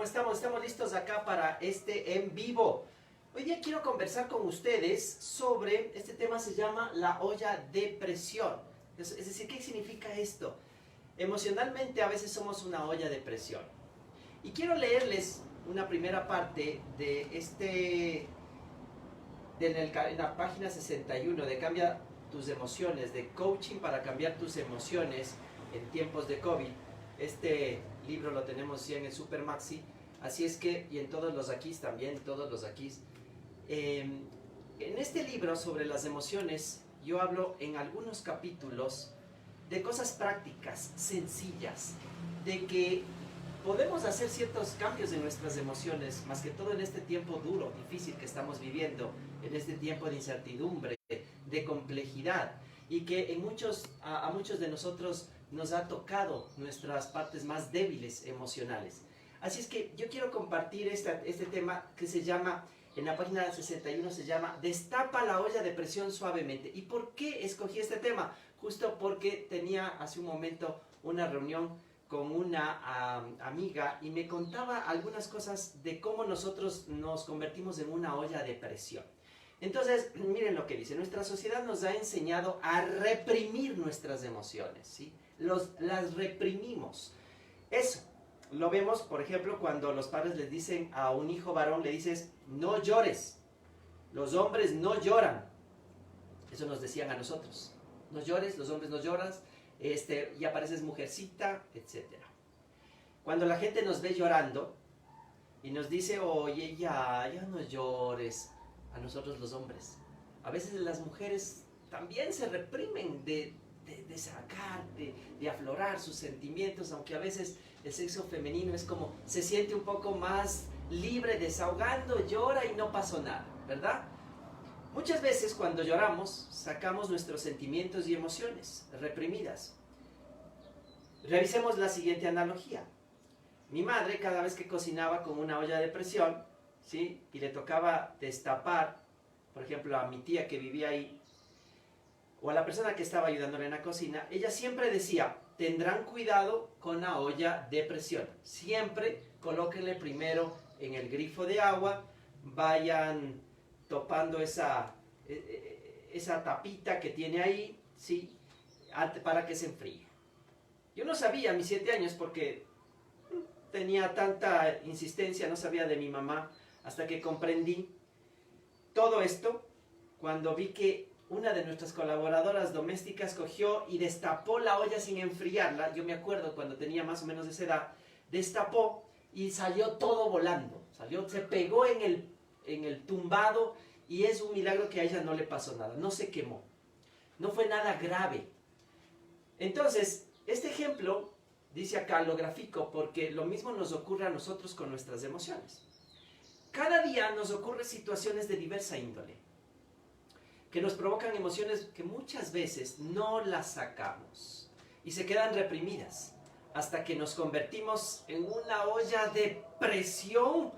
estamos? Estamos listos acá para este en vivo. Hoy día quiero conversar con ustedes sobre, este tema se llama la olla de presión. Es decir, ¿qué significa esto? Emocionalmente a veces somos una olla de presión. Y quiero leerles una primera parte de en la página 61 de Cambia tus emociones, de coaching para cambiar tus emociones en tiempos de COVID. Este libro lo tenemos ya en el Super Maxi, así es que, y en todos los aquí también, todos los aquí. En este libro sobre las emociones, yo hablo en algunos capítulos de cosas prácticas, sencillas, de que podemos hacer ciertos cambios en nuestras emociones, más que todo en este tiempo duro, difícil que estamos viviendo, en este tiempo de incertidumbre, de complejidad, y que a muchos de nosotros nos ha tocado nuestras partes más débiles emocionales. Así es que yo quiero compartir este tema que se llama, en la página 61 se llama Destapa la olla de presión suavemente. ¿Y por qué escogí este tema? Justo porque tenía hace un momento una reunión con una amiga y me contaba algunas cosas de cómo nosotros nos convertimos en una olla de presión. Entonces, miren lo que dice, nuestra sociedad nos ha enseñado a reprimir nuestras emociones, ¿sí? Las reprimimos. Eso lo vemos, por ejemplo, cuando los padres les dicen a un hijo varón, le dices, no llores, los hombres no lloran. Eso nos decían a nosotros, no llores, los hombres no lloran, ya pareces mujercita, etc. Cuando la gente nos ve llorando y nos dice, oye, ya no llores, a nosotros los hombres. A veces las mujeres también se reprimen de sacar, de aflorar sus sentimientos, aunque a veces el sexo femenino es como, se siente un poco más libre, desahogando, llora y no pasó nada, ¿verdad? Muchas veces cuando lloramos, sacamos nuestros sentimientos y emociones reprimidas. Revisemos la siguiente analogía. Mi madre, cada vez que cocinaba con una olla de presión, ¿sí? Y le tocaba destapar, por ejemplo, a mi tía que vivía ahí, o a la persona que estaba ayudándole en la cocina, ella siempre decía, tendrán cuidado con la olla de presión. Siempre colóquenle primero en el grifo de agua, vayan topando esa tapita que tiene ahí, ¿sí? Para que se enfríe. Yo no sabía a mis 7 años porque tenía tanta insistencia, no sabía de mi mamá, hasta que comprendí todo esto cuando vi que una de nuestras colaboradoras domésticas cogió y destapó la olla sin enfriarla. Yo me acuerdo cuando tenía más o menos esa edad, destapó y salió todo volando. Se pegó en el tumbado y es un milagro que a ella no le pasó nada, no se quemó. No fue nada grave. Entonces, este ejemplo, dice acá, lo grafico porque lo mismo nos ocurre a nosotros con nuestras emociones. Cada día nos ocurren situaciones de diversa índole, que nos provocan emociones que muchas veces no las sacamos y se quedan reprimidas hasta que nos convertimos en una olla de presión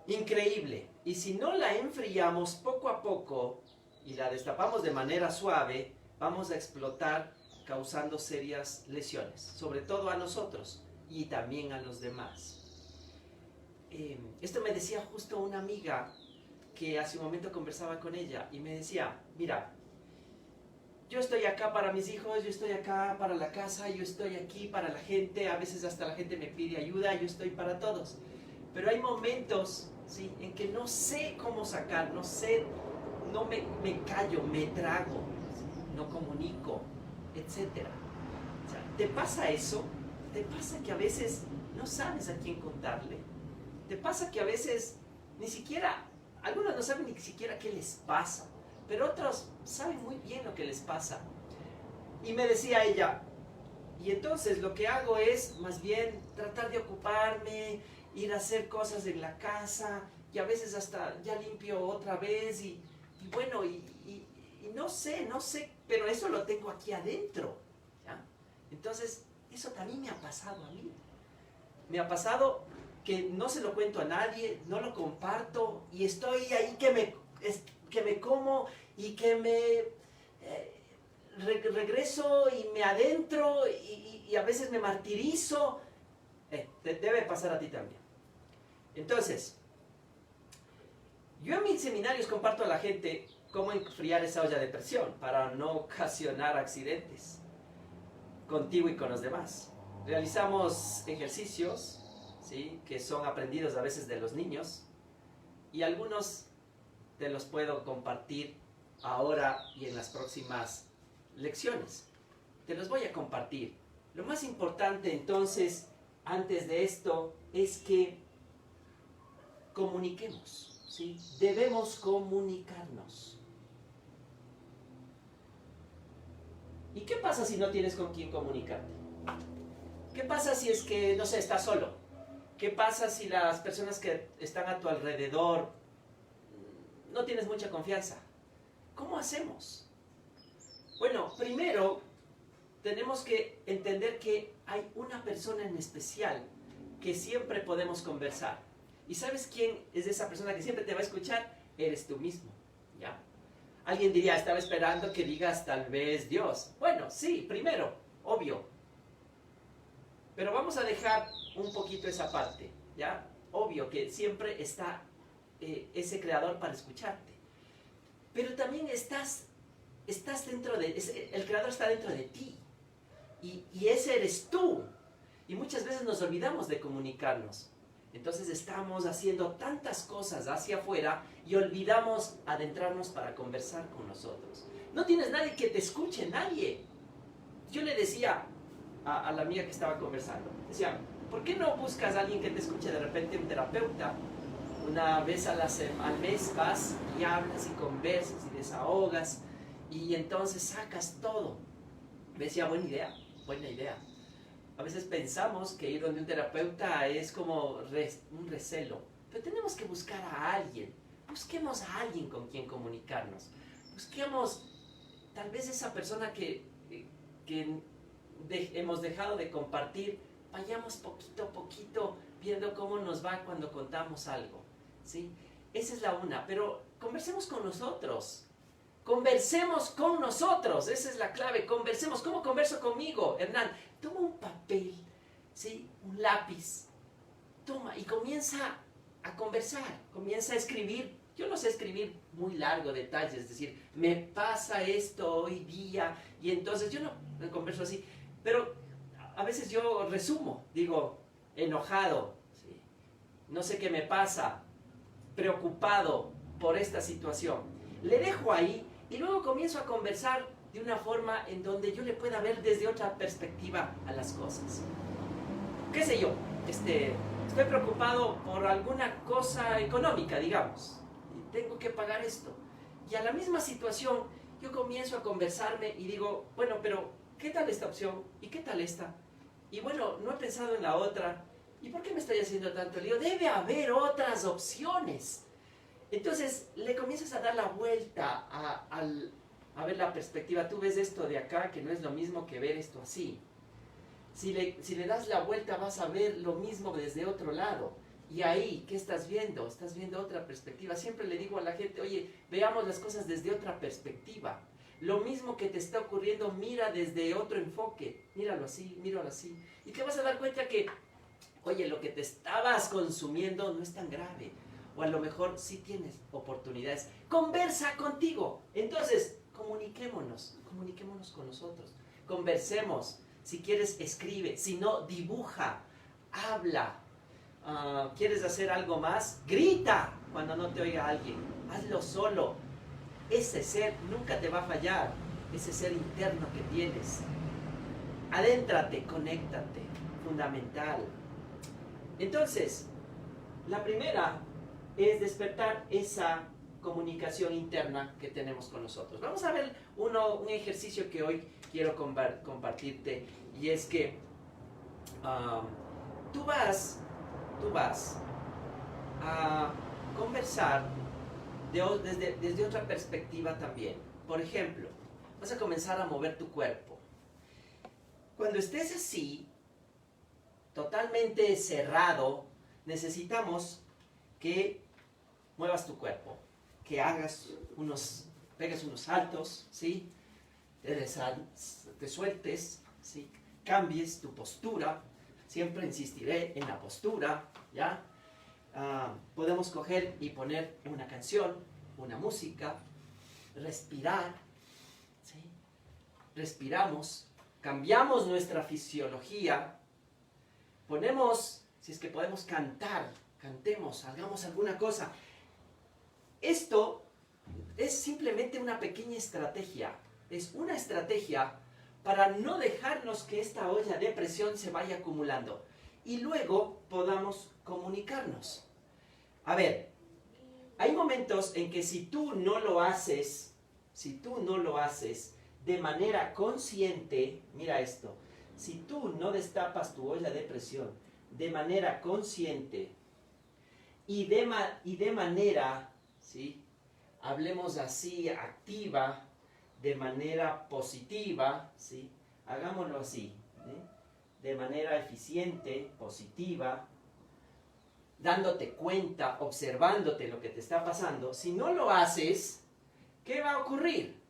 increíble. Y si no la enfriamos poco a poco y la destapamos de manera suave, vamos a explotar causando serias lesiones, sobre todo a nosotros y también a los demás. Esto me decía justo una amiga que hace un momento conversaba con ella y me decía, mira, yo estoy acá para mis hijos, yo estoy acá para la casa, yo estoy aquí para la gente, a veces hasta la gente me pide ayuda, yo estoy para todos. Pero hay momentos, ¿sí?, en que no sé cómo sacar, no me callo, me trago, ¿sí?, no comunico, etc. O sea, ¿te pasa eso? ¿Te pasa que a veces no sabes a quién contarle? ¿Te pasa que a veces ni siquiera, algunos no saben ni siquiera qué les pasa, pero otros saben muy bien lo que les pasa? Y me decía ella, y entonces lo que hago es más bien tratar de ocuparme, ir a hacer cosas en la casa, y a veces hasta ya limpio otra vez, y bueno, y no sé, pero eso lo tengo aquí adentro, ¿ya? Entonces, eso también me ha pasado a mí. Me ha pasado que no se lo cuento a nadie, no lo comparto, y estoy ahí que me como y que regreso y me adentro y a veces me martirizo. Te debe pasar a ti también. Entonces, yo en mis seminarios comparto a la gente cómo enfriar esa olla de presión para no ocasionar accidentes contigo y con los demás. Realizamos ejercicios, ¿sí?, que son aprendidos a veces de los niños, y algunos te los puedo compartir ahora y en las próximas lecciones. Te los voy a compartir. Lo más importante entonces, antes de esto, es que comuniquemos, ¿sí? Debemos comunicarnos. ¿Y qué pasa si no tienes con quién comunicarte? ¿Qué pasa si es que, no sé, estás solo? ¿Qué pasa si las personas que están a tu alrededor no tienes mucha confianza? ¿Cómo hacemos? Bueno, primero tenemos que entender que hay una persona en especial que siempre podemos conversar. ¿Y sabes quién es esa persona que siempre te va a escuchar? Eres tú mismo, ¿ya? Alguien diría, estaba esperando que digas tal vez Dios. Bueno, sí, primero, obvio. Pero vamos a dejar un poquito esa parte, ¿ya? Obvio que siempre está ese creador para escucharte. Pero también estás dentro de... el creador está dentro de ti. Y ese eres tú. Y muchas veces nos olvidamos de comunicarnos. Entonces estamos haciendo tantas cosas hacia afuera y olvidamos adentrarnos para conversar con nosotros. No tienes nadie que te escuche, nadie. Yo le decía a la amiga que estaba conversando, decía, ¿por qué no buscas a alguien que te escuche de repente, un terapeuta? Una vez al mes vas y hablas y conversas y desahogas y entonces sacas todo. Me decía, buena idea. A veces pensamos que ir donde un terapeuta es como un recelo, pero tenemos que buscar a alguien. Busquemos a alguien con quien comunicarnos. Busquemos tal vez esa persona que hemos dejado de compartir. Vayamos poquito a poquito viendo cómo nos va cuando contamos algo, ¿sí? Esa es la una, pero conversemos con nosotros. Conversemos con nosotros, esa es la clave, conversemos. ¿Cómo converso conmigo, Hernán? Toma un papel, ¿sí?, un lápiz, toma y comienza a conversar, comienza a escribir. Yo no sé escribir muy largo detalles, es decir, me pasa esto hoy día, y entonces yo no converso así, pero a veces yo resumo, digo, enojado, ¿sí?, no sé qué me pasa, preocupado por esta situación. Le dejo ahí y luego comienzo a conversar de una forma en donde yo le pueda ver desde otra perspectiva a las cosas. ¿Qué sé yo? Estoy preocupado por alguna cosa económica, digamos, y tengo que pagar esto. Y a la misma situación yo comienzo a conversarme y digo, bueno, pero ¿qué tal esta opción? ¿Y qué tal esta? Y bueno, no he pensado en la otra. ¿Y por qué me estoy haciendo tanto lío? Debe haber otras opciones. Entonces le comienzas a dar la vuelta a ver la perspectiva. Tú ves esto de acá, que no es lo mismo que ver esto así. Si le das la vuelta, vas a ver lo mismo desde otro lado. Y ahí, ¿qué estás viendo? Estás viendo otra perspectiva. Siempre le digo a la gente, oye, veamos las cosas desde otra perspectiva. Lo mismo que te está ocurriendo, mira desde otro enfoque. Míralo así, míralo así. Y te vas a dar cuenta que, oye, lo que te estabas consumiendo no es tan grave. O a lo mejor sí tienes oportunidades. Conversa contigo. Entonces, comuniquémonos con nosotros. Conversemos. Si quieres, escribe. Si no, dibuja. Habla. ¿Quieres hacer algo más? Grita cuando no te oiga alguien. Hazlo solo. Ese ser nunca te va a fallar. Ese ser interno que tienes. Adéntrate, conéctate. Fundamental. Entonces, la primera es despertar esa comunicación interna que tenemos con nosotros. Vamos a ver un ejercicio que hoy quiero compartirte, y es que tú vas a conversar desde otra perspectiva también. Por ejemplo, vas a comenzar a mover tu cuerpo. Cuando estés así, totalmente cerrado, necesitamos que muevas tu cuerpo, que pegues unos saltos, ¿sí? Te sueltes, ¿sí? Cambies tu postura. Siempre insistiré en la postura, ¿ya? podemos coger y poner una canción, una música, respirar, ¿sí? Respiramos, cambiamos nuestra fisiología, ponemos, si es que podemos cantar, cantemos, hagamos alguna cosa. Esto es simplemente una pequeña estrategia, es una estrategia para no dejarnos que esta olla de presión se vaya acumulando y luego podamos comunicarnos. A ver, hay momentos en que si tú no lo haces de manera consciente, mira esto, si tú no destapas tu olla de presión de manera consciente y de manera, ¿sí? Hablemos así, activa, de manera positiva, ¿sí? Hagámoslo así, ¿sí? De manera eficiente, positiva, dándote cuenta, observándote lo que te está pasando. Si no lo haces, ¿qué va a ocurrir?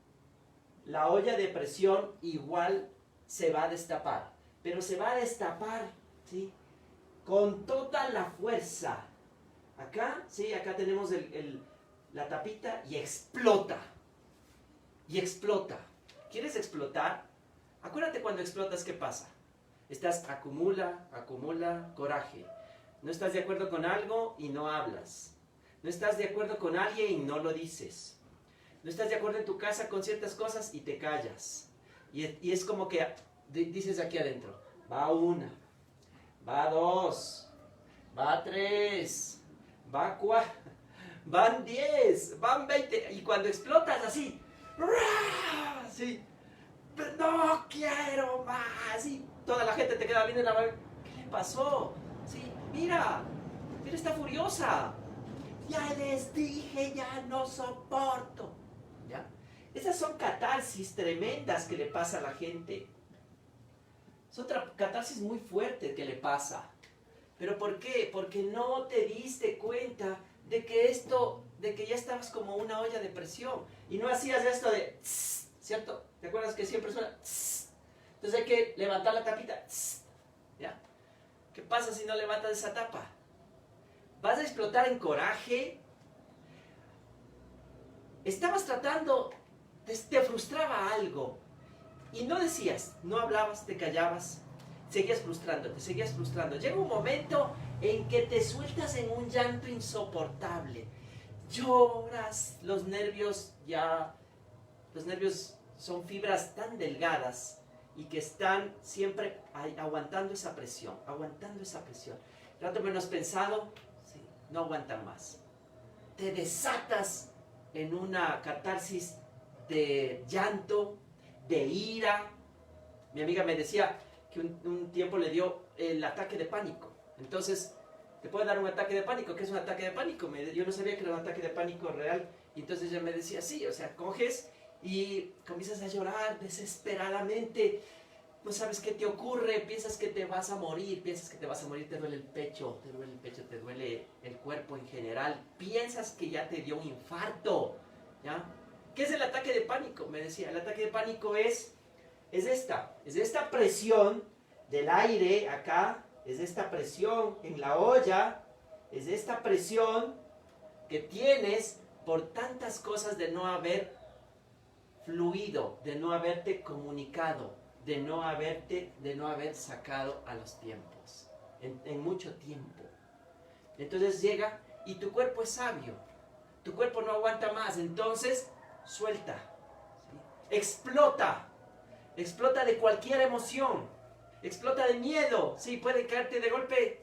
La olla de presión igual se va a destapar, pero se va a destapar, ¿sí? Con toda la fuerza. Acá, ¿sí? Acá tenemos la tapita y explota. Y explota. ¿Quieres explotar? Acuérdate cuando explotas, ¿qué pasa? Acumula coraje. No estás de acuerdo con algo y no hablas. No estás de acuerdo con alguien y no lo dices. No estás de acuerdo en tu casa con ciertas cosas y te callas. Y es como que dices aquí adentro, va 1, va 2, va 3, va 4, van 10, van 20. Y cuando explotas así, sí, no quiero más. Y toda la gente te queda viendo en la mano. ¿Qué le pasó? Sí, mira, está furiosa. Ya les dije, ya no soporto. ¿Ya? Esas son catarsis tremendas que le pasa a la gente. Son catarsis muy fuertes que le pasa. ¿Pero por qué? Porque no te diste cuenta de que ya estabas como una olla de presión. Y no hacías esto de tss, ¿cierto? ¿Te acuerdas que siempre suena tss? Entonces hay que levantar la tapita. Tss, ¿ya? ¿Qué pasa si no levantas esa tapa? Vas a explotar en coraje. Estabas tratando, te frustraba algo. Y no decías, no hablabas, te callabas. Seguías frustrando. Llega un momento en que te sueltas en un llanto insoportable. Lloras, los nervios son fibras tan delgadas y que están siempre aguantando esa presión. Rato menos pensado, sí, no aguantan más. Te desatas en una catarsis de llanto, de ira. Mi amiga me decía que un tiempo le dio el ataque de pánico. Entonces, ¿te puede dar un ataque de pánico? ¿Qué es un ataque de pánico? Yo no sabía que era un ataque de pánico real. Y entonces ella me decía, sí, o sea, coges y comienzas a llorar desesperadamente. No sabes qué te ocurre, piensas que te vas a morir, te duele el pecho, te duele el cuerpo en general. Piensas que ya te dio un infarto, ¿ya? ¿Qué es el ataque de pánico? Me decía, el ataque de pánico es esta presión del aire acá, es esta presión en la olla, es esta presión que tienes por tantas cosas de no haber fluido, de no haberte comunicado, de no haber sacado a los tiempos, en mucho tiempo. Entonces llega y tu cuerpo es sabio, tu cuerpo no aguanta más, entonces suelta, ¿sí? Explota de cualquier emoción, explota de miedo, sí, puede caerte de golpe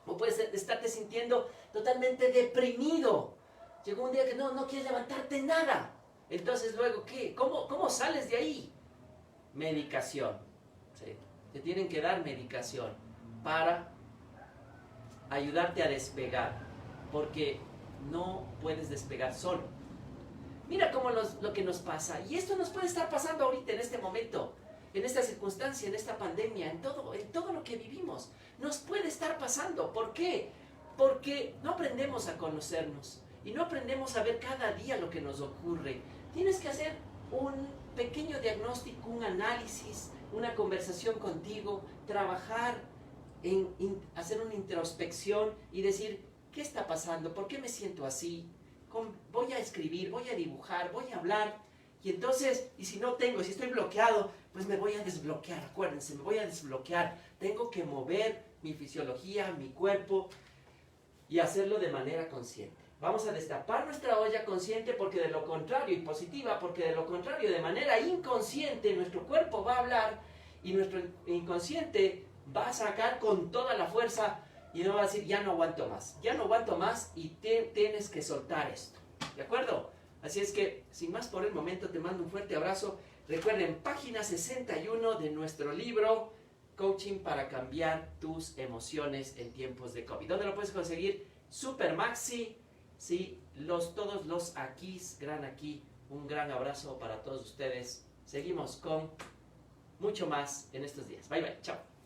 o puedes estarte sintiendo totalmente deprimido. Llegó un día que no quieres levantarte nada. Entonces luego, ¿qué? ¿Cómo sales de ahí? Medicación, ¿sí? Te tienen que dar medicación para ayudarte a despegar, porque no puedes despegar solo. Mira cómo lo que nos pasa, y esto nos puede estar pasando ahorita en este momento, en esta circunstancia, en esta pandemia, en todo lo que vivimos. Nos puede estar pasando. ¿Por qué? Porque no aprendemos a conocernos y no aprendemos a ver cada día lo que nos ocurre. Tienes que hacer un pequeño diagnóstico, un análisis, una conversación contigo, trabajar hacer una introspección y decir, ¿Qué está pasando? ¿Por qué me siento así? Voy a escribir, voy a dibujar, voy a hablar. Y entonces, y si no tengo, si estoy bloqueado, pues me voy a desbloquear, acuérdense, me voy a desbloquear. Tengo que mover mi fisiología, mi cuerpo y hacerlo de manera consciente. Vamos a destapar nuestra olla consciente porque de lo contrario, y positiva, porque de lo contrario, de manera inconsciente, nuestro cuerpo va a hablar y nuestro inconsciente va a sacar con toda la fuerza y no va a decir, ya no aguanto más y tienes que soltar esto. ¿De acuerdo? Así es que, sin más por el momento, te mando un fuerte abrazo. Recuerden, página 61 de nuestro libro, Coaching para cambiar tus emociones en tiempos de COVID. ¿Dónde lo puedes conseguir? Super Maxi. Sí, todos los Aquís, gran aquí. Un gran abrazo para todos ustedes. Seguimos con mucho más en estos días. Bye, bye. Chao.